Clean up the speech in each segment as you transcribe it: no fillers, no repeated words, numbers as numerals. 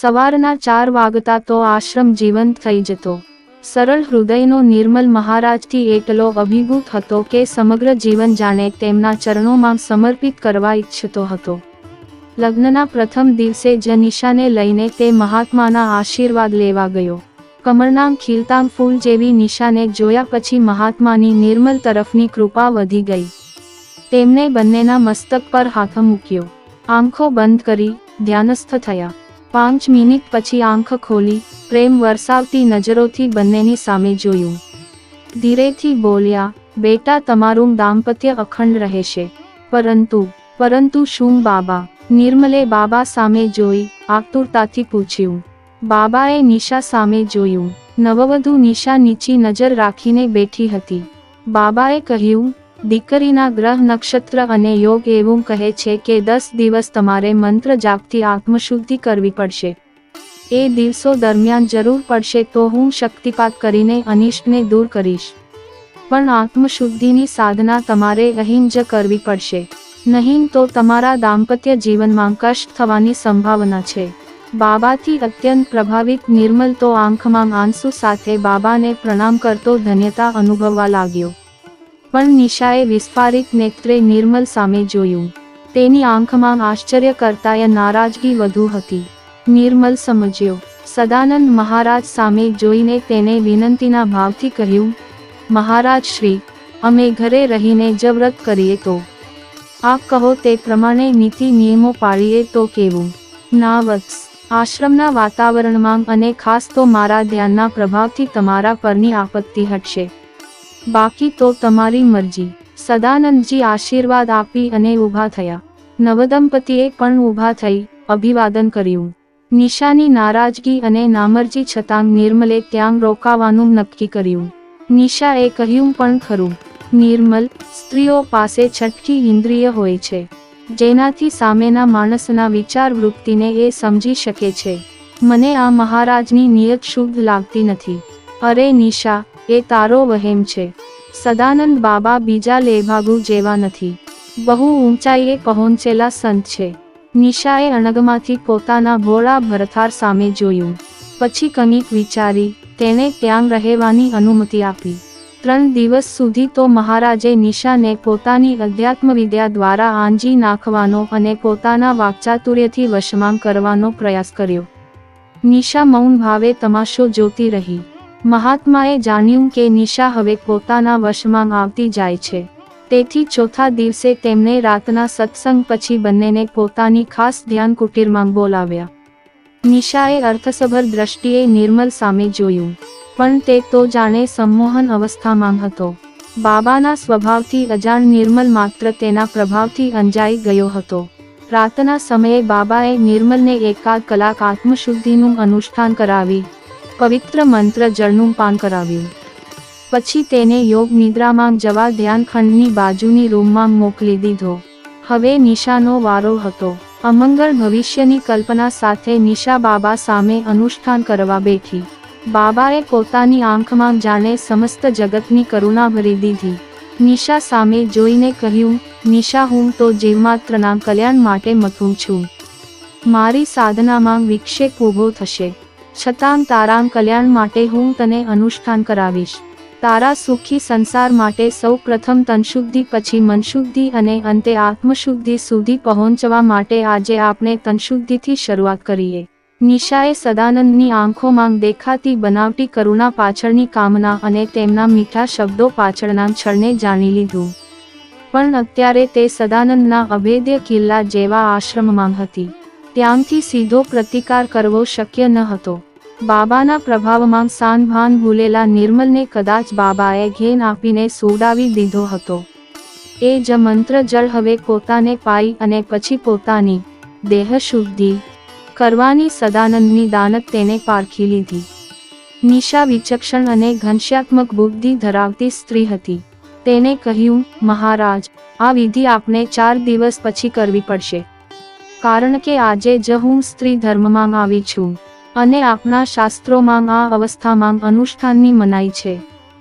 સવારના 4 વાગતા તો આશ્રમ જીવંત થઈ જતો. સરળ હૃદયનો નિર્મલ મહારાજથી એટલો અભિભૂત હતો કે સમગ્ર જીવન જાણે તેમના ચરણોમાં સમર્પિત કરવા ઈચ્છતો હતો. લગ્નના પ્રથમ દિવસે જ નિશાને લઈને તે મહાત્માના આશીર્વાદ લેવા ગયો. કમળનામ ખીલતામ ફૂલ જેવી નિશાને જોયા પછી મહાત્માની નિર્મલ તરફની કૃપા વધી ગઈ. તેમણે બંનેના મસ્તક પર હાથ મૂક્યો. આંખો બંધ કરી ધ્યાનસ્થ થયા. 5 મિનિટ પછી આંખ ખોલી પ્રેમ વરસાવતી નજરોથી બંનેની સામે જોયું. ધીરેથી બોલ્યા, બેટા, તમારું દાંપત્ય અખંડ રહેશે. પરંતુ શું બાબા? નિર્મલે બાબા સામે જોઈ આતુરતાથી પૂછ્યું. બાબાએ નિશા સામે જોયું. નવવધુ નિશા નીચી નજર રાખીને બેઠી હતી. બાબાએ કહ્યું, દીકરીના ગ્રહ નક્ષત્ર અને યોગ એવું કહે છે કે 10 દિવસ તમારે મંત્ર જાપથી આત્મશુદ્ધિ કરવી પડશે. એ દિવસો દરમિયાન જરૂર પડશે તો હું શક્તિપાત કરીને અનિષ્ટને દૂર કરીશ. પણ આત્મશુદ્ધિની સાધના તમારે અહીં જ કરવી પડશે. નહીં તો તમારા દાંપત્ય જીવનમાં કષ્ટ થવાની સંભાવના છે. બાબાથી અત્યંત પ્રભાવિત નિર્મલ તો આંખમાં આંસુ સાથે બાબાને પ્રણામ કરતો ધન્યતા અનુભવવા લાગ્યો. પણ નિશાએ વિસ્ફારિત નેત્રે નિર્મલ સામે જોયું. તેની આંખમાં આશ્ચર્ય કરતાંય નારાજગી વધુ હતી. નિર્મલ સમજ્યો. સદાનંદ મહારાજ સામે જોઈને તેને વિનંતીના ભાવથી કહ્યું, મહારાજ શ્રી, અમે ઘરે રહીને જ વ્રત કરીએ તો? આપ કહો તે પ્રમાણે નીતિ નિયમો પાળીએ તો કેવું? ના વત્સ, આશ્રમના વાતાવરણમાં અને ખાસ તો મારા ધ્યાનના પ્રભાવથી તમારા પરની આપત્તિ હટશે. બાકી તો તમારી મરજી. સદાનંદજી આશીર્વાદ આપી અને ઊભા થયા. નવદંપતીએ પણ ઊભા થઈ અભિવાદન કર્યું. નિશાની નારાજગી અને નામરજી છતાં નિર્મલે ત્યાં રોકાવાનું નક્કી કર્યું. નિશાએ કહ્યું પણ ખરું, નિર્મલ, સ્ત્રીઓ પાસે છઠ્ઠી ઇન્દ્રિય હોય છે, જેનાથી સામેના માણસના વિચાર વૃત્તિને એ સમજી શકે છે. મને આ મહારાજની નિયત શુદ્ધ લાગતી નથી. અરે નિશા, એ તારો વહેમ છે. સદાનંદ બાબા બીજા લેભાગુ જેવા નથી. બહુ ઊંચાઈએ પહોંચેલા સંત છે. નિશાએ અણગમાંથી પોતાના ભોળા ભરથાર સામે જોયું. પછી કંઈક વિચારી તેણે ત્યાં રહેવાની અનુમતિ આપી. 3 દિવસ સુધી તો મહારાજે નિશાને પોતાની અધ્યાત્મ વિદ્યા દ્વારા આંજી નાખવાનો અને પોતાના વાક્ચાતુર્યથી વશમાં કરવાનો પ્રયાસ કર્યો. નિશા મૌન ભાવે તમાશો જોતી રહી. મહાત્માએ જાણ્યું કે નિશા હવે પોતાના વશમાં આવતી જાય છે. તેથી ચોથા દિવસે તેમણે રાતના સત્સંગ પછી બંનેને પોતાની ખાસ ધ્યાન કુટીરમાં બોલાવ્યા. નિશાએ અર્થસભર દ્રષ્ટિએ નિર્મલ સામે જોયું. પણ તે તો જાણે સંમોહન અવસ્થામાં હતો. બાબાના સ્વભાવથી અજાણ નિર્મલ માત્ર તેના પ્રભાવથી અંજાઈ ગયો હતો. રાતના સમયે બાબાએ નિર્મલને 1 કલાક આત્મશુદ્ધિનું અનુષ્ઠાન કરાવી પવિત્ર મંત્ર જળનું પાન કરાવ્યું. પછી તેને યોગ નિદ્રામાં જવા ધ્યાનખંડની બાજુની રૂમમાં મોકલી દીધો. હવે નિશાનો વારો હતો. અમંગળ ભવિષ્યની કલ્પના સાથે નિશા બાબા સામે અનુષ્ઠાન કરવા બેઠી. બાબાએ પોતાની આંખમાં જાણે સમસ્ત જગતની કરુણા ભરી દીધી. નિશા સામે જોઈને કહ્યું, નિશા, હું તો જીવમાત્રના કલ્યાણ માટે મથું છું. મારી સાધનામાં વિક્ષેપ ઊભો થશે, છતાં તારા કલ્યાણ માટે હું તને અનુષ્ઠાન કરાવીશ. તારા સુખી સંસાર માટે સૌ પ્રથમ તનશુદ્ધિ, પછી મનશુદ્ધિ અને અંતે આત્મશુદ્ધિ સુધી પહોંચવા માટે આજે આપણે તનશુદ્ધિથી શરૂઆત કરીએ. નિશાએ સદાનંદની આંખોમાં દેખાતી બનાવટી કરુણા પાછળની કામના અને તેમના મીઠા શબ્દો પાછળના છળને જાણી લીધું. પણ અત્યારે તે સદાનંદના અભેદ્ય કિલ્લા જેવા આશ્રમમાં હતી. ત્યાંથી સીધો પ્રતિકાર કરવો શક્ય ન હતો. બાબાના પ્રભાવમાં સાનભાન ભૂલેલા નિર્મલને કદાચ બાબાએ ઘેન આપીને સુવડાવી દીધો હતો. એ જ મંત્ર જળ હવે પોતાને પાઈ અને પછી પોતાની દેહ શુદ્ધિ કરવાની સદાનંદની દાનત તેને પારખી લીધી. નિશા વિચક્ષણ અને ઘનશ્યાત્મક બુદ્ધિ ધરાવતી સ્ત્રી હતી. તેને કહ્યું, મહારાજ, આ વિધિ આપણે 4 દિવસ પછી કરવી પડશે. કારણ કે આજે જ હું સ્ત્રી ધર્મમાં આવી છું અને આપણા શાસ્ત્રોમાં આ અવસ્થામાં અનુષ્ઠાનની મનાઈ છે.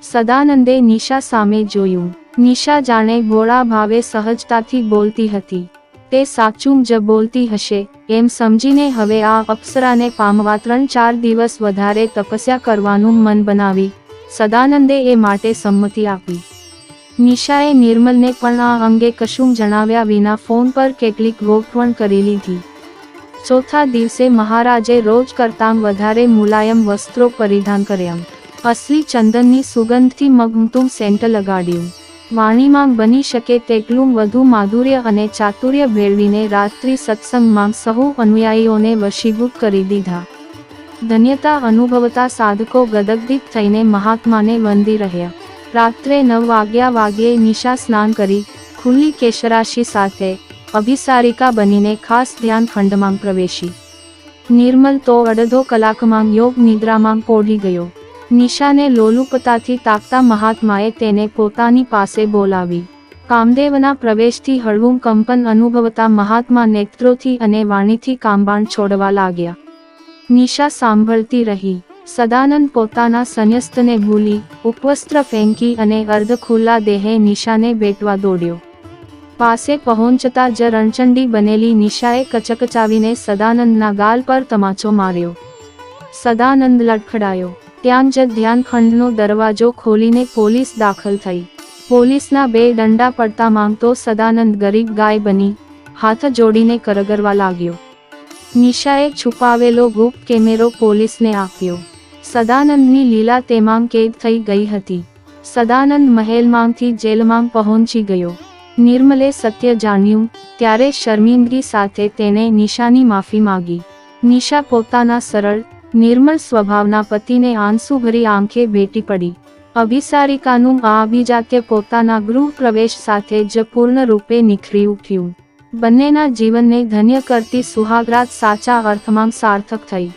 સદાનંદે નિશા સામે જોયું. નિશા જાણે ભોળા ભાવે સહજતાથી બોલતી હતી. તે સાચું જ બોલતી હશે એમ સમજીને હવે આ અપ્સરાને પામવા 3-4 દિવસ વધારે તપસ્યા કરવાનું મન બનાવી સદાનંદે એ માટે સંમતિ આપી. નિશાએ નિર્મલને પણ આ અંગે કશું જણાવ્યા વિના ફોન પર કેટલીક ગોઠવણ કરી લીધી. ચોથા દિવસે મહારાજે રોજ કરતાં વધારે મુલાયમ વસ્ત્રો પરિધાન કર્યા. અસલી ચંદનની સુગંધથી મગમતું સેન્ટ લગાડ્યું. વાણીમાં બની શકે તેટલું વધુ માધુર્ય અને ચાતુર્ય ભેળવીને રાત્રિ સત્સંગમાં સહુ અનુયાયીઓને વશીભૂત કરી દીધા. ધન્યતા અનુભવતા સાધકો ગદગદિત થઈને મહાત્માને વંદી રહ્યા. રાત્રે 9 વાગ્યે નિશા સ્નાન કરી ખુલ્લી કેશરાશી સાથે અભિસારિકા બનીને ખાસ ધ્યાન ખંડમાં પ્રવેશી. નિર્મલ તો અડધો કલાકમાં યોગ નિદ્રામાં પોઢી ગયો. નિશાને લોલુપતાથી તાકતા મહાત્માએ તેને પોતાની પાસે બોલાવી. કામદેવના પ્રવેશથી હળવું કંપન અનુભવતા મહાત્મા નેત્રોથી અને વાણીથી કામબાણ છોડવા લાગ્યા. નિશા સાંભળતી રહી. સદાનંદ પોતાના સંન્યસ્તને ભૂલી ઉપવસ્ત્ર ફેંકી અને અર્ધખુલ્લા દેહે નિશાને ભેટવા દોડ્યો. પાસે પહોંચતા જ રણચંડી બનેલી નિશાએ કચકચાવીને સદાનંદના ગાલ પર તમાચો માર્યો. સદાનંદ લડખડાયો. ત્યાં જ ધ્યાનખંડનો દરવાજો ખોલીને પોલીસ દાખલ થઈ. પોલીસના 2 દંડા પડતા માંગતો સદાનંદ ગરીબ ગાય બની હાથ જોડીને કરગરવા લાગ્યો. નિશાએ છુપાવેલો ગુપ્ત કેમેરો પોલીસને આપ્યો. સદાનંદની લીલા તેમાં કેદ થઈ ગઈ હતી. સદાનંદ મહેલમાંથી જેલમાં પહોંચી ગયો. નિર્મલે સત્ય જાણ્યું ત્યારે શર્મિંદગી સાથે તેણે નિશાની માફી માગી. નિશા પોતાના સરળ નિર્મળ સ્વભાવના પતિને આંસુભરી આંખે ભેટી પડી. અભિસારિકાનું આ અભિજાત્ય પોતાના ગૃહ પ્રવેશ સાથે જ પૂર્ણ રૂપે નિખરી ઉઠ્યું. બંનેના જીવનને ધન્ય કરતી સુહાગરાત સાચા અર્થમાં સાર્થક થઈ.